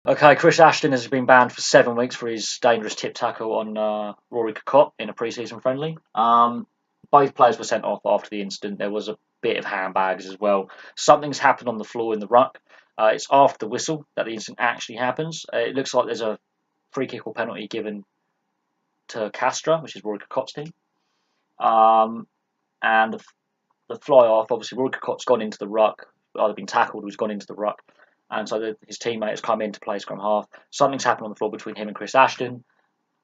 Okay, Chris Ashton has been banned for 7 weeks for his dangerous tip tackle on Rory Kockott in a pre-season friendly. Both players were sent off after the incident. There was a bit of handbags as well. Something's happened on the floor in the ruck. It's after the whistle that the incident actually happens. It looks like there's a free kick or penalty given to Castra, which is Rory Kokott's team. And the fly off, obviously, Rory Kokott's gone into the ruck, either been tackled or he's gone into the ruck. And so his teammate has come in to play scrum half. Something's happened on the floor between him and Chris Ashton.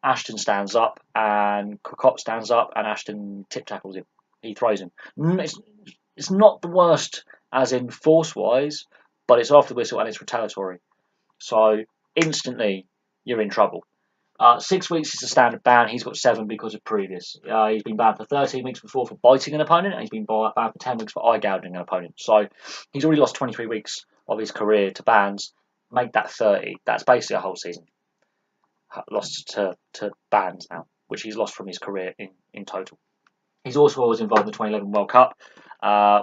Ashton stands up and Kockott stands up and Ashton tip tackles him. He throws him. It's not the worst as in force-wise, but it's after the whistle and it's retaliatory. So instantly you're in trouble. 6 weeks is a standard ban. He's got 7 because of previous. He's been banned for 13 weeks before for biting an opponent, and he's been banned for 10 weeks for eye gouging an opponent. So he's already lost 23 weeks of his career to bans. Make that 30. That's basically a whole season lost to bans now, which he's lost from his career in total. He's also always involved in the 2011 World Cup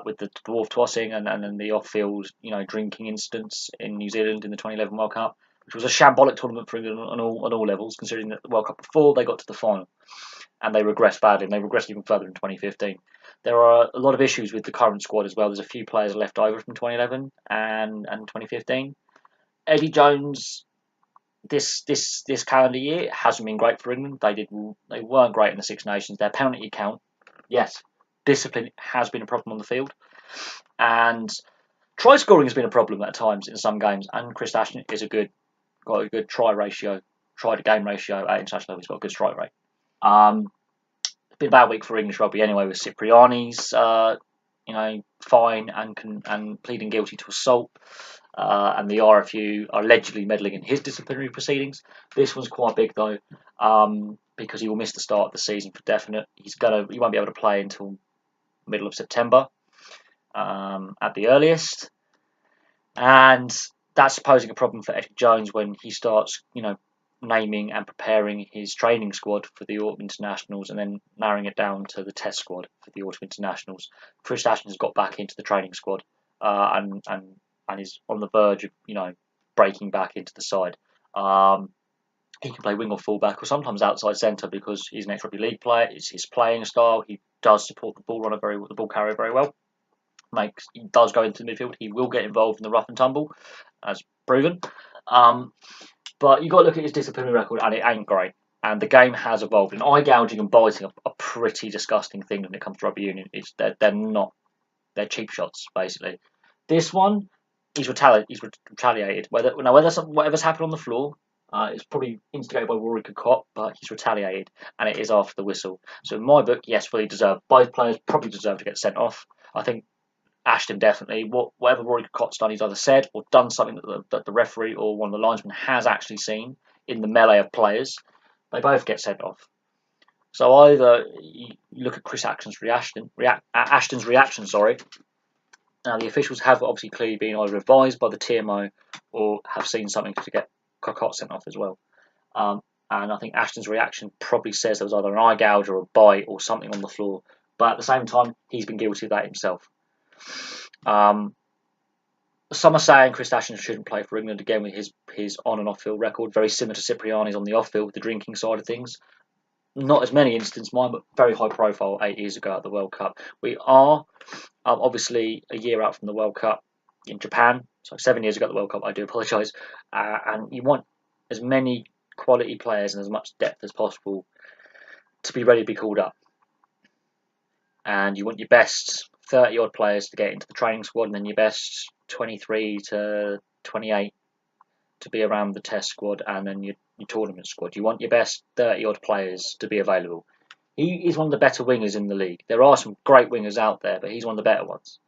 with the dwarf tossing and then the off-field, drinking incidents in New Zealand in the 2011 World Cup, which was a shambolic tournament for England on all levels, considering that the World Cup before they got to the final and they regressed badly, and they regressed even further in 2015. There are a lot of issues with the current squad as well. There's a few players left over from 2011 and 2015. Eddie Jones, this calendar year hasn't been great for England. They weren't great in the Six Nations. Their penalty count, yes, discipline has been a problem on the field, and try scoring has been a problem at times in some games. And Chris Ashton got a good try to game ratio at international level. He's got a good strike rate. It's been a bad week for English rugby anyway, with Cipriani's fine and pleading guilty to assault. And the RFU are allegedly meddling in his disciplinary proceedings. This one's quite big though, because he will miss the start of the season for definite. He won't be able to play until middle of September at the earliest, and that's posing a problem for Eddie Jones when he starts, naming and preparing his training squad for the autumn internationals, and then narrowing it down to the test squad for the autumn internationals. Chris Ashton has got back into the training squad, and is on the verge of breaking back into the side. He can play wing or fullback, or sometimes outside centre, because he's an ex-rugby league player. It's his playing style. He does support the ball carrier very well. He does go into the midfield. He will get involved in the rough and tumble, as proven. But you've got to look at his disciplinary record, and it ain't great. And the game has evolved. And eye gouging and biting are pretty disgusting things when it comes to rugby union. They're cheap shots, basically. This one, he's retaliated. Whatever's happened on the floor, it's probably instigated by Rory Kockott, but he's retaliated, and it is after the whistle. So in my book, yes, fully deserved. Both players probably deserve to get sent off. I think Ashton definitely. Whatever Rory Kokott's done, he's either said or done something that the referee or one of the linesmen has actually seen in the melee of players. They both get sent off. So either you look at Ashton's reaction. Now the officials have obviously clearly been either advised by the TMO or have seen something to get Kockott sent off as well. And I think Ashton's reaction probably says there was either an eye gouge or a bite or something on the floor. But at the same time, he's been guilty of that himself. Some are saying Chris Ashton shouldn't play for England again with his on and off field record, very similar to Cipriani's on the off field with the drinking side of things. Not as many incidents, mine, but very high profile 8 years ago at the World Cup. We are obviously a year out from the World Cup in Japan, so 7 years ago at the World Cup. I do apologise, and you want as many quality players and as much depth as possible to be ready to be called up. And you want your best 30-odd players to get into the training squad, and then your best 23 to 28 to be around the test squad, and then your tournament squad. You want your best 30-odd players to be available. He is one of the better wingers in the league. There are some great wingers out there, but he's one of the better ones.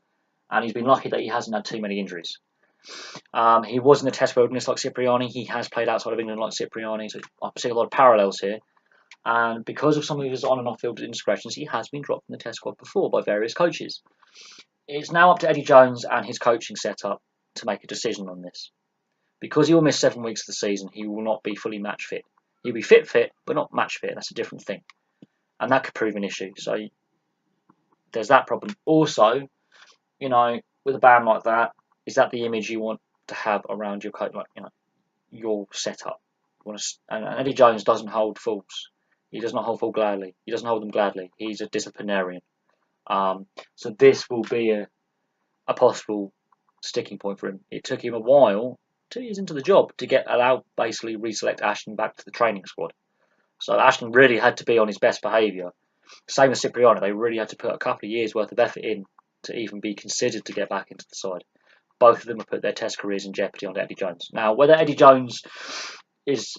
And he's been lucky that he hasn't had too many injuries. He was in the test wilderness like Cipriani. He has played outside of England like Cipriani, so I'm seeing a lot of parallels here. And because of some of his on and off field indiscretions, he has been dropped from the test squad before by various coaches. It's now up to Eddie Jones and his coaching setup to make a decision on this. Because he will miss 7 weeks of the season, he will not be fully match fit. He'll be fit, but not match fit. That's a different thing. And that could prove an issue. So there's that problem. Also, with a ban like that, is that the image you want to have around your coach? your setup. And Eddie Jones doesn't hold fools. He does not hold fools gladly. He doesn't hold them gladly. He's a disciplinarian. So this will be a possible sticking point for him. It took him a while, 2 years into the job, to basically reselect Ashton back to the training squad. So Ashton really had to be on his best behaviour. Same as Cipriano, they really had to put a couple of years worth of effort in to even be considered to get back into the side. Both of them have put their Test careers in jeopardy under Eddie Jones. Now, whether Eddie Jones is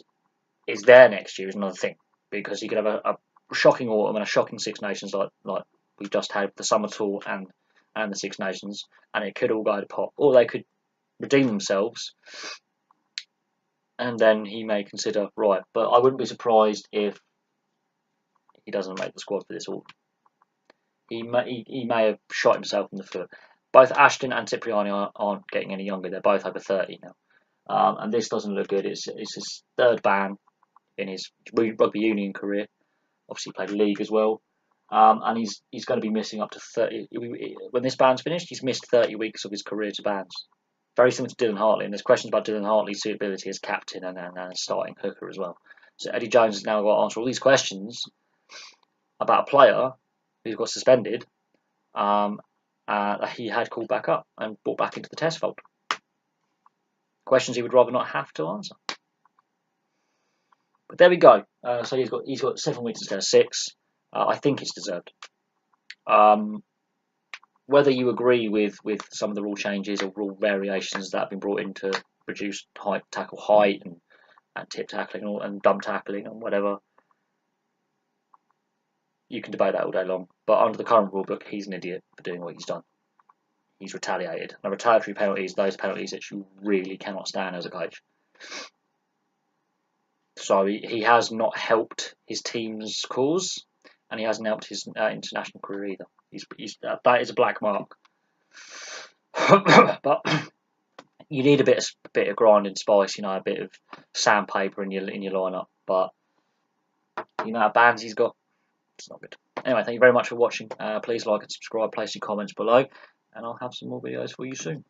there next year is another thing, because he could have a shocking autumn and a shocking Six Nations like we just had the Summer Tour and the Six Nations, and it could all go to pot. Or they could redeem themselves, and then he may consider, right, but I wouldn't be surprised if he doesn't make the squad for this autumn. He may have shot himself in the foot. Both Ashton and Cipriani aren't getting any younger. They're both over 30 now. And this doesn't look good. It's his third ban in his rugby union career. Obviously, he played league as well. And he's going to be missing up to 30. When this ban's finished, he's missed 30 weeks of his career to bans. Very similar to Dylan Hartley. And there's questions about Dylan Hartley's suitability as captain and starting hooker as well. So Eddie Jones has now got to answer all these questions about a player who got suspended, that he had called back up and brought back into the Test fold. Questions he would rather not have to answer. But there we go. So he's got 7 weeks instead of 6. I think it's deserved. Whether you agree with some of the rule changes or rule variations that have been brought in to reduce tackle height and tip tackling and dump tackling and whatever, you can debate that all day long. But under the current rule book, he's an idiot for doing what he's done. He's retaliated. Now, retaliatory penalties, those penalties that you really cannot stand as a coach. So he has not helped his team's cause, and he hasn't helped his international career either. That is a black mark. But you need a bit of grind and spice, a bit of sandpaper in your lineup. But the amount of bans he's got, it's not good. Anyway, thank you very much for watching. Please like and subscribe, place your comments below, and I'll have some more videos for you soon.